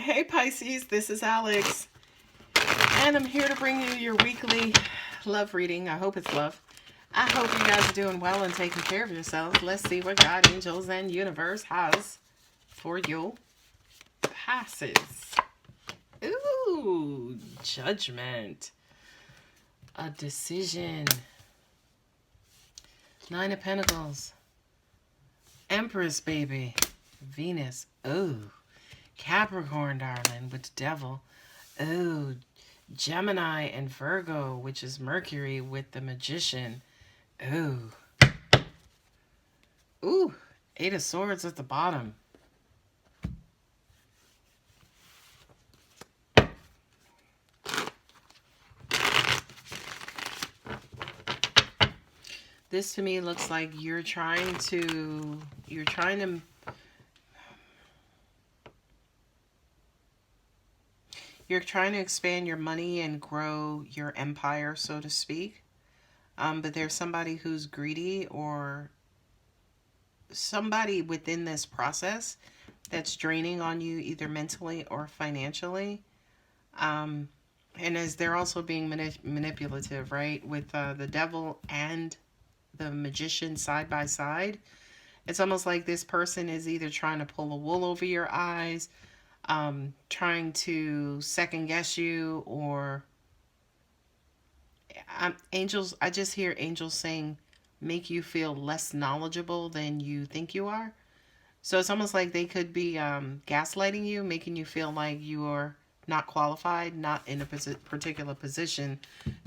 Hey Pisces, this is Alex, and I'm here to bring you your weekly love reading. I hope it's love. I hope you guys are doing well and taking care of yourselves. Let's see what God, angels, and universe has for you. Passes. Ooh, judgment. A decision. Nine of Pentacles. Empress, baby. Venus. Ooh. Capricorn, darling, with the devil. Oh, Gemini and Virgo, which is Mercury with the magician. Oh. Ooh, Eight of Swords at the bottom. This to me looks like you're trying to expand your money and grow your empire, so to speak. But there's somebody who's greedy, or somebody within this process that's draining on you either mentally or financially. And as they're also being manipulative, right? With the devil and the magician side by side. It's almost like this person is either trying to pull the wool over your eyes, trying to second guess you, or angels. I just hear angels saying, make you feel less knowledgeable than you think you are. So it's almost like they could be gaslighting you, making you feel like you are not qualified, not in a particular position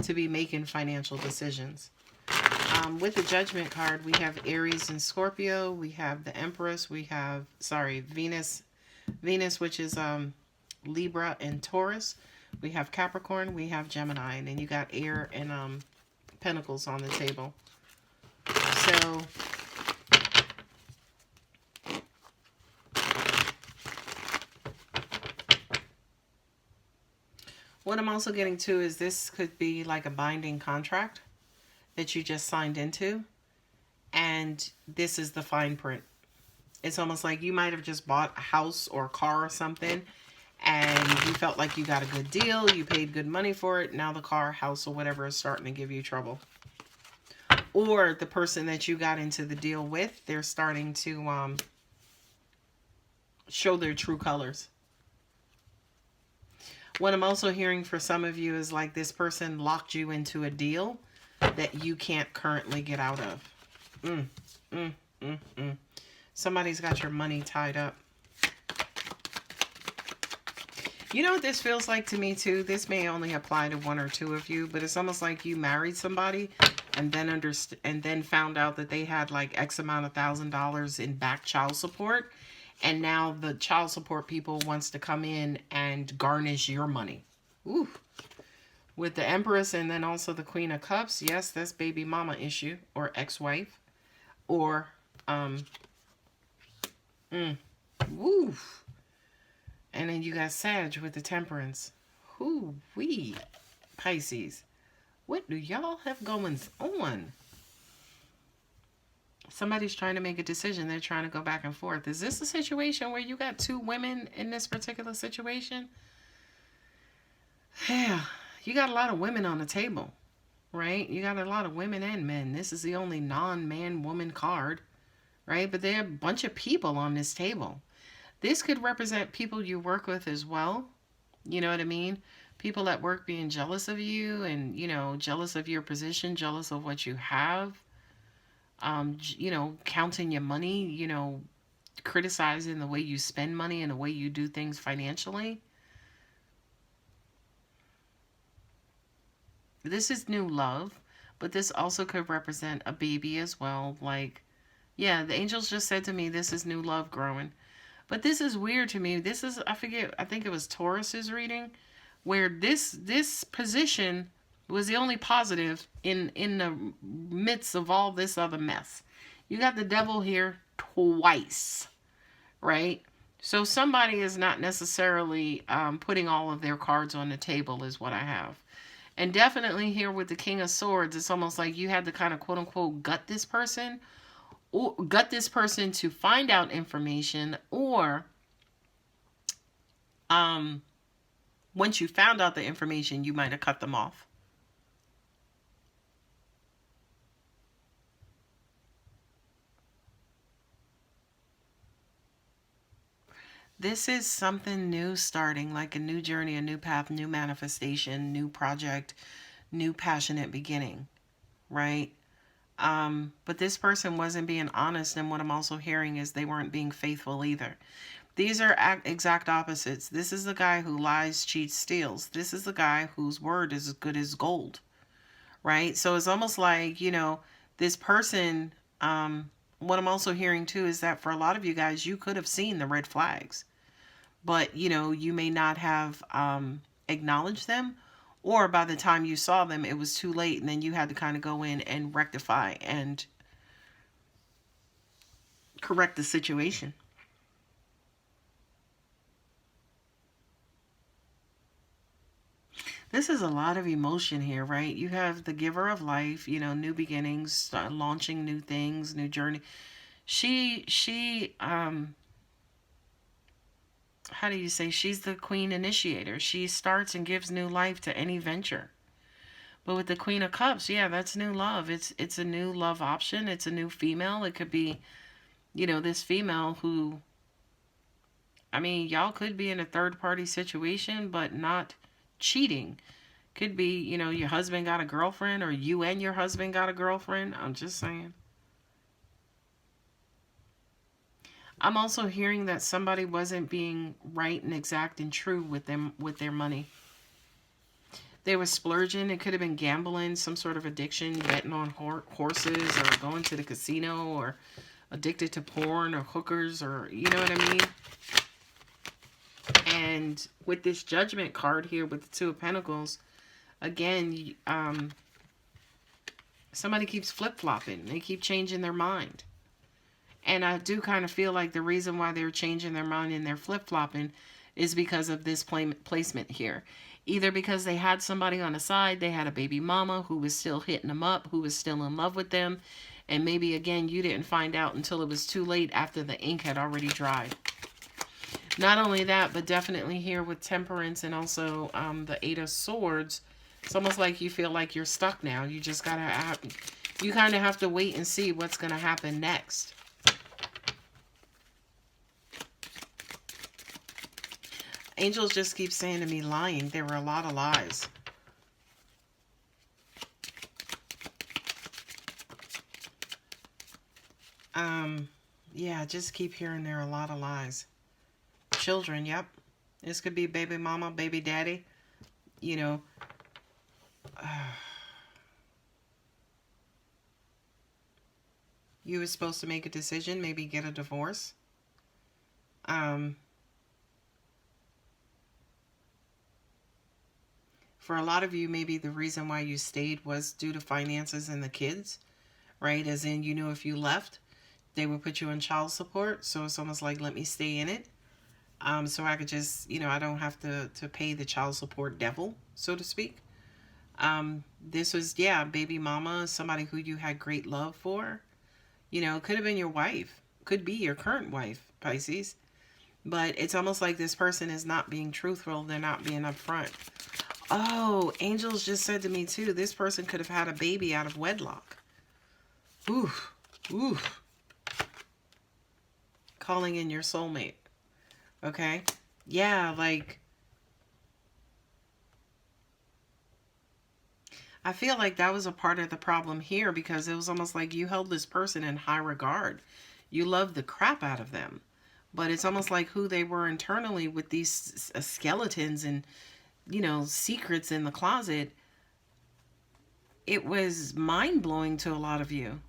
to be making financial decisions. With the Judgment card, we have Aries and Scorpio. We have the Empress. We have, Venus, which is Libra and Taurus. We have Capricorn. We have Gemini. And then you got air and Pentacles on the table. So what I'm also getting to is this could be like a binding contract that you just signed into, and this is the fine print. It's almost like you might have just bought a house or a car or something, and you felt like you got a good deal, you paid good money for it. Now the car, house, or whatever is starting to give you trouble. Or the person that you got into the deal with, they're starting to show their true colors. What I'm also hearing for some of you is like this person locked you into a deal that you can't currently get out of. Somebody's got your money tied up. You know what this feels like to me too? This may only apply to one or two of you, but it's almost like you married somebody and then found out that they had like X amount of $1,000 in back child support, and now the child support people wants to come in and garnish your money. Ooh. With the Empress and then also the Queen of Cups, yes, that's baby mama issue or ex-wife, or woof. And then you got Sag with the Temperance. Whoo-wee, Pisces. What do y'all have going on? Somebody's trying to make a decision. They're trying to go back and forth. Is this a situation where you got two women in this particular situation? Yeah. You got a lot of women on the table, right? You got a lot of women and men. This is the only non-man-woman card, right? But there are a bunch of people on this table. This could represent people you work with as well. You know what I mean? People at work being jealous of you and, you know, jealous of your position, jealous of what you have. You know, counting your money, you know, criticizing the way you spend money and the way you do things financially. This is new love, but this also could represent a baby as well. Like, yeah, the angels just said to me, this is new love growing. But this is weird to me. This is, I think it was Taurus's reading, where this position was the only positive in the midst of all this other mess. You got the devil here twice, right? So somebody is not necessarily putting all of their cards on the table is what I have. And definitely here with the King of Swords, it's almost like you had to kind of quote unquote gut this person to find out information, or Um, once you found out the information, you might have cut them off. This is something new starting, like a new journey, a new path, new manifestation, new project, new passionate beginning, right? But this person wasn't being honest, and what I'm also hearing is they weren't being faithful either. These are exact opposites. This is the guy who lies, cheats, steals. This is the guy whose word is as good as gold, right? So it's almost like, this person, what I'm also hearing too is that for a lot of you guys, you could have seen the red flags, but, you may not have acknowledged them, or by the time you saw them, it was too late, and then you had to kind of go in and rectify and correct the situation. This is a lot of emotion here, right? You have the giver of life, new beginnings, launching new things, new journey. She how do you say, she's the queen initiator. She starts and gives new life to any venture. But with the Queen of Cups, yeah, that's new love. It's a new love option. It's a new female. It could be, this female who, I mean, y'all could be in a third party situation, but not cheating. Could be, your husband got a girlfriend, or you and your husband got a girlfriend. I'm just saying. I'm also hearing that somebody wasn't being right and exact and true with them, with their money. They were splurging. It could have been gambling, some sort of addiction, betting on horses, or going to the casino, or addicted to porn or hookers, or you know what I mean? And with this Judgment card here with the Two of Pentacles, again, somebody keeps flip-flopping. They keep changing their mind. And I do kind of feel like the reason why they're changing their mind and they're flip-flopping is because of this placement here. Either because they had somebody on the side, they had a baby mama who was still hitting them up, who was still in love with them, and maybe, again, you didn't find out until it was too late after the ink had already dried. Not only that, but definitely here with Temperance and also the Eight of Swords, it's almost like you feel like you're stuck now. You just gotta, you kind of have to wait and see what's going to happen next. Angels just keep saying to me, lying. There were a lot of lies. Yeah, just keep hearing there are a lot of lies. Children, yep. This could be baby mama, baby daddy. You were supposed to make a decision, maybe get a divorce. For a lot of you, maybe the reason why you stayed was due to finances and the kids, right? As in, if you left, they would put you on child support. So it's almost like, let me stay in it. So I could just, I don't have to pay the child support devil, so to speak. This was, yeah, baby mama, somebody who you had great love for. Could have been your wife. Could be your current wife, Pisces. But it's almost like this person is not being truthful. They're not being upfront. Oh, angels just said to me too, this person could have had a baby out of wedlock. Oof. Oof. Calling in your soulmate. Okay? Yeah, like, I feel like that was a part of the problem here, because it was almost like you held this person in high regard. You loved the crap out of them. But it's almost like who they were internally with these skeletons and, secrets in the closet. It was mind-blowing to a lot of you.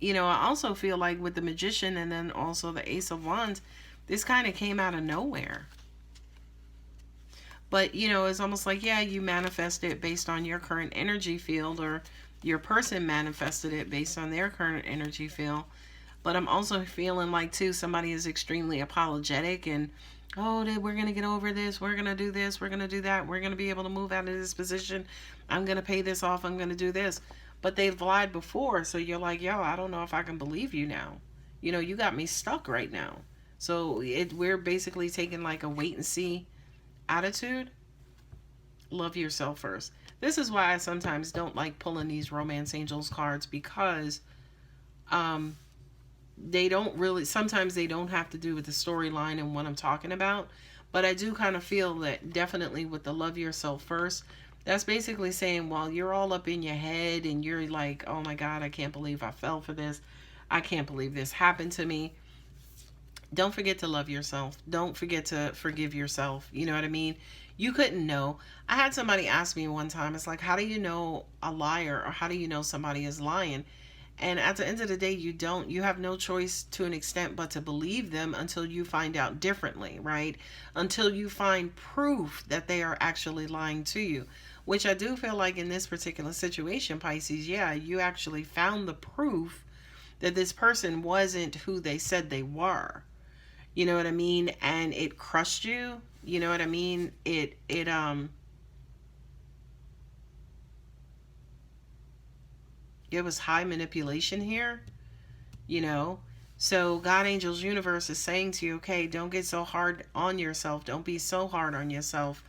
I also feel like with the Magician and then also the Ace of Wands, this kind of came out of nowhere. But, it's almost like, yeah, you manifest it based on your current energy field, or your person manifested it based on their current energy field. But I'm also feeling like, too, somebody is extremely apologetic and, oh, we're going to get over this. We're going to do this. We're going to do that. We're going to be able to move out of this position. I'm going to pay this off. I'm going to do this. But they've lied before. So you're like, yo, I don't know if I can believe you now. You got me stuck right now. So we're basically taking like a wait and see attitude, love yourself first. This is why I sometimes don't like pulling these romance angels cards, because um they don't really, sometimes they don't have to do with the storyline and what I'm talking about. But I do kind of feel that definitely with the love yourself first, that's basically saying, while you're all up in your head and you're like, oh my God, I can't believe I fell for this. I can't believe this happened to me. Don't forget to love yourself. Don't forget to forgive yourself. You know what I mean? You couldn't know. I had somebody ask me one time, it's like, how do you know a liar, or how do you know somebody is lying? And at the end of the day, you don't. You have no choice to an extent but to believe them until you find out differently, right? Until you find proof that they are actually lying to you. Which I do feel like in this particular situation, Pisces, yeah, you actually found the proof that this person wasn't who they said they were. You know what I mean? And it crushed you. You know what I mean? It was high manipulation here, you know. So God, angels, universe is saying to you, okay, don't get so hard on yourself. Don't be so hard on yourself.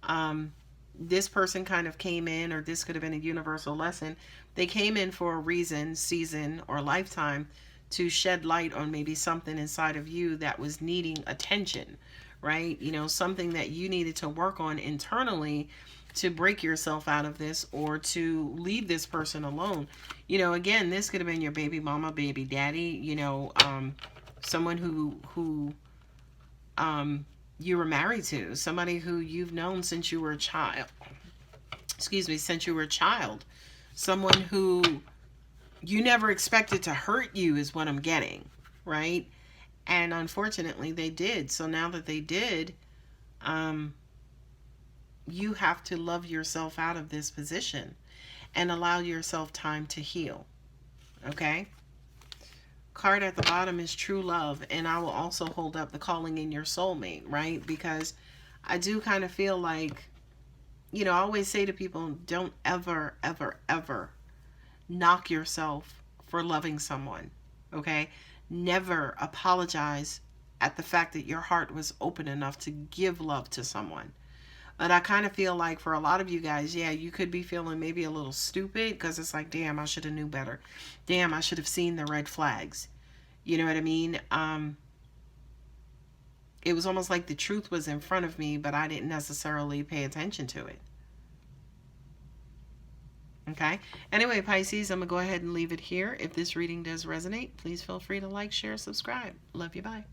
um this person kind of came in, or this could have been a universal lesson. They came in for a reason, season, or lifetime, to shed light on maybe something inside of you that was needing attention, right? You know, something that you needed to work on internally to break yourself out of this, or to leave this person alone. You know, again, this could have been your baby mama, baby daddy, you know, someone who you were married to, somebody who you've known since you were a child. Excuse me, since you were a child. Someone who you never expected to hurt you is what I'm getting, right? And unfortunately, they did. So now that they did, um, you have to love yourself out of this position and allow yourself time to heal. Okay? Card at the bottom is true love, and I will also hold up the calling in your soulmate, right? Because I do kind of feel like, you know, I always say to people, don't ever, ever, ever knock yourself for loving someone, okay? Never apologize at the fact that your heart was open enough to give love to someone. But I kind of feel like for a lot of you guys, yeah, you could be feeling maybe a little stupid, because it's like, damn, I should have knew better. Damn, I should have seen the red flags. You know what I mean? It was almost like the truth was in front of me, but I didn't necessarily pay attention to it. Okay. Anyway, Pisces, I'm going to go ahead and leave it here. If this reading does resonate, please feel free to like, share, subscribe. Love you. Bye.